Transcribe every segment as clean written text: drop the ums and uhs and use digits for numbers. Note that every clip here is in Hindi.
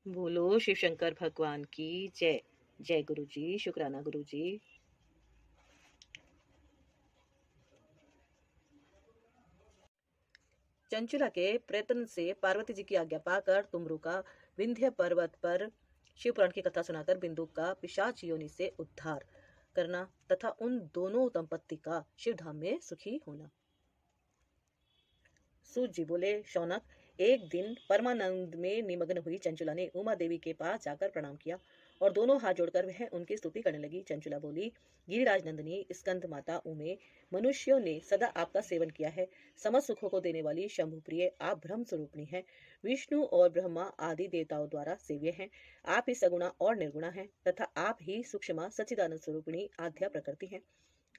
बोलो शिव शंकर भगवान की जय। जय गुरु जी, शुक्राना गुरु जी। चंचुला के प्रयत्न से पार्वती जी की आज्ञा पाकर तुमरू का विंध्य पर्वत पर शिव पुराण की कथा सुनाकर बिंदु का पिशाच योनि से उद्धार करना तथा उन दोनों दंपत्ति का शिवधाम में सुखी होना। सूत जी बोले, शौनक, एक दिन परमानंद में निमग्न हुई चंचुला ने उमा देवी के पास जाकर प्रणाम किया और दोनों हाथ जोड़कर वह उनकी स्तुति करने लगी। चंचुला बोली, गिरिराज नंदिनी स्कंद माता उमे, मनुष्यों ने सदा आपका सेवन किया है। समस्त सुखों को देने वाली शंभु प्रिय आप ब्रह्म स्वरूपणी हैं। विष्णु और ब्रह्मा आदि देवताओं द्वारा सेव्य हैं। आप ही सगुणा और निर्गुणा हैं तथा आप ही सूक्ष्म सच्चिदानंद स्वरूपिणी आद्या प्रकृति हैं।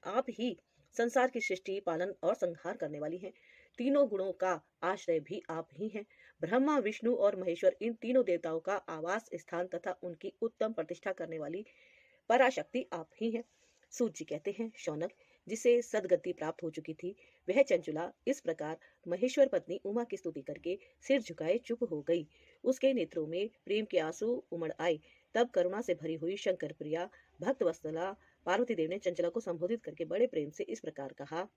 आप ही संसार की सृष्टि, पालन और संहार करने वाली हैं। तीनों गुणों का आश्रय भी आप ही हैं। ब्रह्मा, विष्णु और महेश्वर इन तीनों देवताओं का आवास स्थान तथा उनकी उत्तम प्रतिष्ठा करने वाली पराशक्ति आप ही हैं। सूत जी कहते हैं, शौनक, जिसे सदगति प्राप्त हो चुकी थी वह चंचुला इस प्रकार महेश्वर पत्नी उमा की स्तुति करके सिर झुकाए चुप हो गई। उसके नेत्रों में प्रेम के आंसू उमड़ आए। तब करुणा से भरी हुई शंकर प्रिया भक्त वत्सला पार्वती देव ने चंचला को संबोधित करके बड़े प्रेम से इस प्रकार कहा।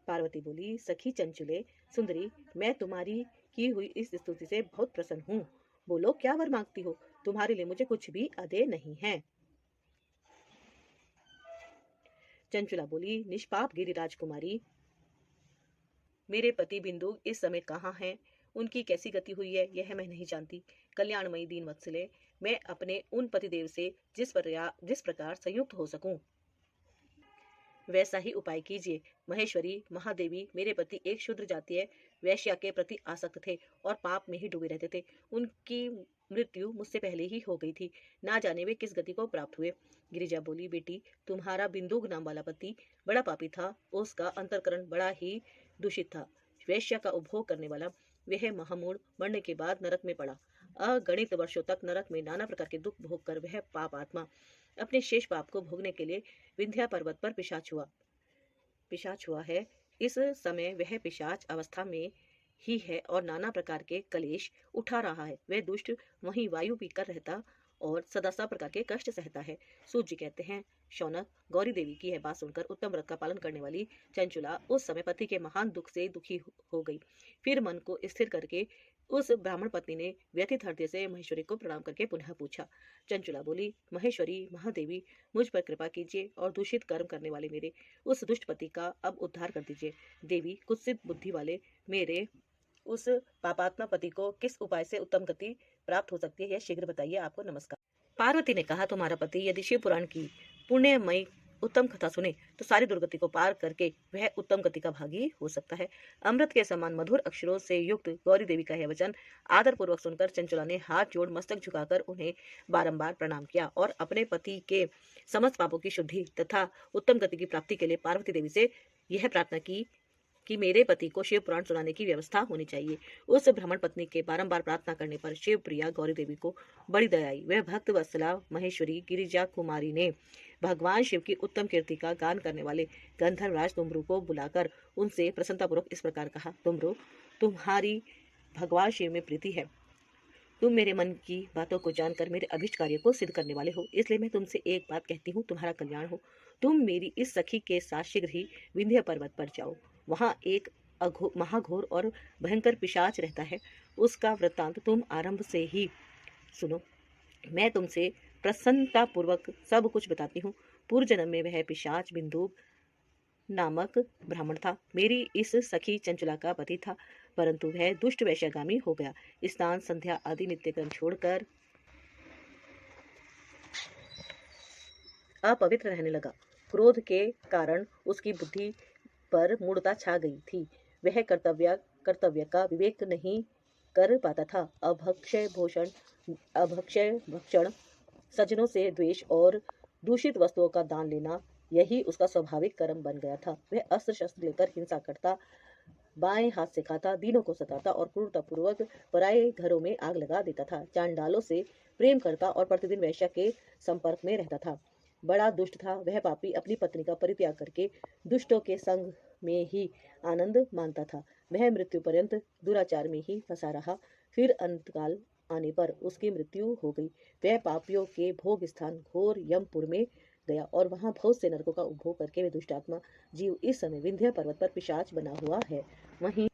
पार्वती बोली, सखी चंचुले सुंदरी, मैं तुम्हारी की हुई इस स्तुति से बहुत प्रसन्न हूँ। बोलो, क्या वर मांगती हो? तुम्हारे लिए मुझे कुछ भी अदेय नहीं है। चंचुला बोली, निष्पाप गिरिराज कुमारी, मेरे पति बिंदु इस समय कहाँ हैं? उनकी कैसी गति हुई है यह मैं नहीं जानती। कल्याणमयी दीन वत्सले, मैं अपने उन पतिदेव से जिस प्रकार संयुक्त हो सकूं वैसा ही उपाय कीजिए। महेश्वरी, महादेवी, मेरे पति एक शूद्र जातीय वैश्या के प्रति आसक्त थे और पाप में ही डूबे रहते थे। उनकी मृत्यु मुझसे पहले ही हो गई थी। ना जाने वे किस गति को प्राप्त हुए। गिरिजा बोली, बेटी, तुम्हारा बिंदुक नाम वाला पति बड़ा पापी था। उसका अंतःकरण बड़ा ही दूषित था। वैश्या का उपभोग करने वाला वह महामूढ़ मरने के बाद नरक में पड़ा। अगणित वर्षों तक नरक में नाना प्रकार के दुख भोग कर वह पाप आत्मा अपने शेष पाप को भोगने के लिए विंध्या पर्वत पर पिशाच हुआ है। इस समय वह पिशाच अवस्था में ही है और नाना प्रकार के कलेश उठा रहा है। वह दुष्ट वहीं वायु पीकर रहता और सदा सब प्रकार के कष्ट सहता है। सूत जी कहते हैं, शौनक, गौरी देवी की यह बात सुनकर उत्तम व्रत का पालन करने वाली चंचुला उस समय पति के महान दुख से दुखी हो गई। फिर मन को स्थिर करके उस ब्राह्मण पत्नी ने व्यथित हृदय से महेश्वरी को प्रणाम करके पुनः पूछा। चंचुला बोली, महेश्वरी, महादेवी, मुझ पर कृपा कीजिए और दूषित कर्म करने वाले मेरे उस दुष्ट पति का अब उद्धार कर दीजिए। देवी, कुत्सित बुद्धि वाले मेरे उस पापात्मा पति को किस उपाय से उत्तम गति प्राप्त हो सकती है, यह शीघ्र बताइए। आपको नमस्कार। पार्वती ने कहा, तुम्हारा पति यदि शिव पुराण की पुण्यमयी उत्तम कथा सुने तो सारी दुर्गति को पार करके वह उत्तम गति का भागी हो सकता है। अमृत के समान मधुर अक्षरों से युक्त गौरी देवी का यह वचन आदर पूर्वक सुनकर चंचुला ने हाथ जोड़ मस्तक झुकाकर उन्हें बारंबार प्रणाम किया और अपने पति के समस्त पापों की शुद्धि तथा उत्तम गति की प्राप्ति के लिए पार्वती देवी से यह प्रार्थना की कि मेरे पति को शिव पुराण सुनाने की व्यवस्था होनी चाहिए। उस ब्राह्मण पत्नी के बारंबार प्रार्थना करने पर शिव प्रिया गौरी देवी को बड़ी दया आई। वह भक्त वत्सला महेश्वरी गिरिजा कुमारी ने भगवान शिव की उत्तम कीर्ति का गान करने वाले गंधर्वराज तुमरू को बुलाकर उनसे प्रसन्नतापूर्वक इस प्रकार कहा, तुमरू, तुम्हारी भगवान शिव में प्रीति है। तुम मेरे मन की बातों को जानकर मेरे अभिष्ट कार्य को सिद्ध करने वाले हो, इसलिए मैं तुमसे एक बात कहती हूँ, तुम्हारा कल्याण हो। तुम मेरी इस सखी के साथ शीघ्र ही विंध्य पर्वत पर जाओ। वहाँ एक महाघोर और भयंकर पिशाच रहता है। उसका वृत्तांत तुम आरंभ से ही सुनो। मैं तुमसे प्रसन्नता पूर्वक सब कुछ बताती हूँ। पूर्व जन्म में वह पिशाच बिंदु नामक ब्राह्मण था। मेरी इस सखी चंचला का पति था, परंतु वह दुष्ट वैश्यगामी हो गया। स्नान, संध्या आदि नित्यक्रम छोड़कर अपवित्र रहने लगा। क्रोध के कारण उसकी बुद्धि पर मूढ़ता छा गई थी। वह कर्तव्य का विवेक नहीं कर पाता था। अभक्षय भक्षण, सज्जनों से द्वेष और दूषित वस्तुओं का दान लेना, यही उसका स्वाभाविक कर्म बन गया था। वह अस्त्र शस्त्र लेकर हिंसा करता, बाएं हाथ से खाता, दीनों को सताता और क्रूरतापूर्वक पराये घरों में आग लगा देता था। चांडालों से प्रेम करता और प्रतिदिन वैश्या के संपर्क में रहता था। बड़ा दुष्ट था। वह पापी अपनी पत्नी का परित्याग करके दुष्टों के संग में ही आनंद मानता था। वह मृत्यु पर्यंत दुराचार में ही फंसा रहा। फिर अंतकाल आने पर उसकी मृत्यु हो गई। वह पापियों के भोग स्थान घोर यमपुर में गया और वहां बहुत से नरकों का उपभोग करके वे दुष्टात्मा जीव इस समय विंध्य पर्वत पर पिशाच बना हुआ है। वहीं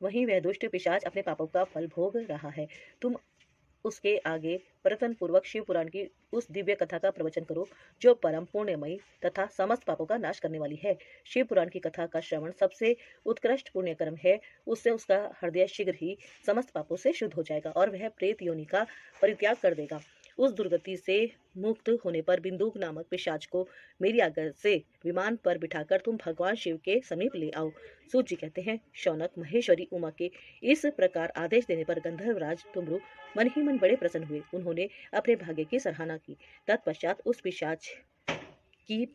वहीं वह दुष्ट पिशाच अपने पापों का फल भोग रहा है। तुम उसके आगे प्रयत्न पूर्वक शिव पुराण की उस दिव्य कथा का प्रवचन करो जो परम पुण्यमयी तथा समस्त पापों का नाश करने वाली है। शिव पुराण की कथा का श्रवण सबसे उत्कृष्ट पुण्य कर्म है। उससे उसका हृदय शीघ्र ही समस्त पापों से शुद्ध हो जाएगा और वह प्रेत योनि का परित्याग कर देगा। उस दुर्गति से मुक्त होने पर बिंदुक नामक पिशाच को मेरी आज्ञा से विमान पर बिठाकर तुम भगवान शिव के समीप ले आओ। सूत जी कहते हैं, शौनक महेश्वरी उमा के इस प्रकार आदेश देने पर गंधर्वराज तुमरु मन ही मन बड़े प्रसन्न हुए। उन्होंने अपने भाग्य की सराहना की। तत्पश्चात उस पिशाच की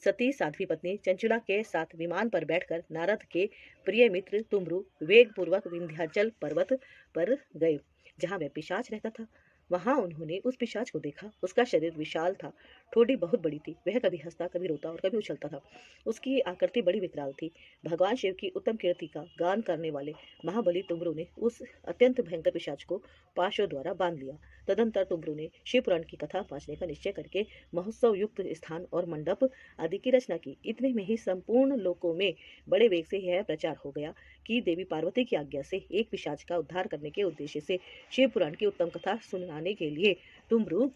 सती साध्वी पत्नी चंचुला के साथ विमान पर बैठकर नारद के प्रिय मित्र तुमरु वेग पूर्वक विंध्याचल पर्वत पर गए, जहाँ वह पिशाच रहता था। वहां उन्होंने उस पिशाच को देखा। उसका शरीर विशाल था, ठोड़ी बहुत बड़ी थी। वह कभी हंसता, कभी रोता और कभी उछलता था। उसकी आकृति बड़ी विकराल थी। भगवान शिव की उत्तम कीर्ति का गान करने वाले महाबली तुमरु ने उस अत्यंत भयंकर पिशाच को पाशों द्वारा बांध लिया। तदंतर तुमरु ने शिव पुराण की कथा वाचने का निश्चय करके महोत्सव युक्त स्थान और मंडप आदि की रचना की। इतने में ही संपूर्ण लोकों में बड़े वेग से यह प्रचार हो गया कि देवी पार्वती की आज्ञा से एक पिशाच का उद्धार करने के उद्देश्य से शिव पुराण की उत्तम कथा सुनाने के लिए तुमरु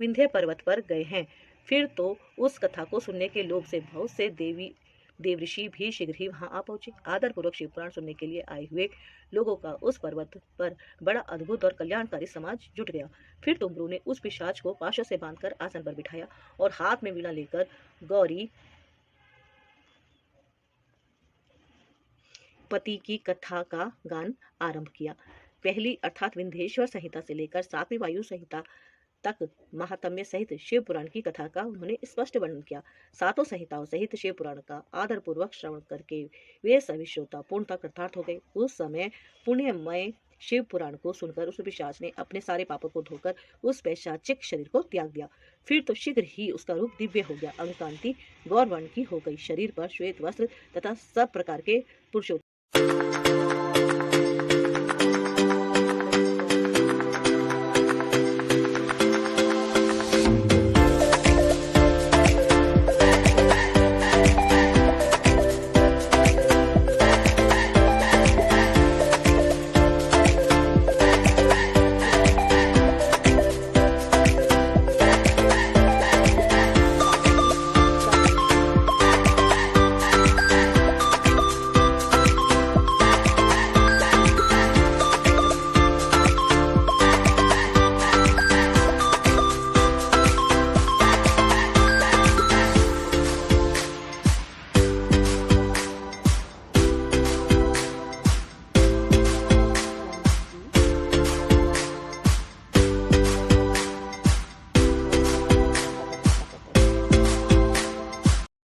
विंध्य पर्वत पर गए हैं। फिर तो उस कथा को सुनने के लोभ से बहुत से देवऋषि भी शीघ्र ही वहां आ पहुंचे। आदर पूर्वक शिव पुराण सुनने के लिए आए हुए लोगों का उस पर्वत पर बड़ा अद्भुत और कल्याणकारी समाज जुट गया। फिर तुमरु ने उस पिशाच को पाशों से बांधकर आसन पर बिठाया और हाथ में वीणा लेकर गौरी पति की कथा का गान आरंभ किया। पहली अर्थात विंध्येश्वर संहिता से लेकर 7वीं वायु संहिता तक महात्म्य सहित शिव पुराण की कथा का उन्होंने स्पष्ट वर्णन किया। 7 संहिताओं सहित शिव पुराण का आदर पूर्वक श्रवण करके वे सभी श्रोता पूर्णतः कृतार्थ हो गए। उस समय पुण्यमय शिव पुराण को सुनकर उस पिशाच ने अपने सारे पापों को धोकर उस पैशाचिक शरीर को त्याग दिया। फिर तो शीघ्र ही उसका रूप दिव्य हो गया। अंग कांति गौर वर्ण की हो गई। शरीर पर श्वेत वस्त्र तथा सब प्रकार के पुरुषों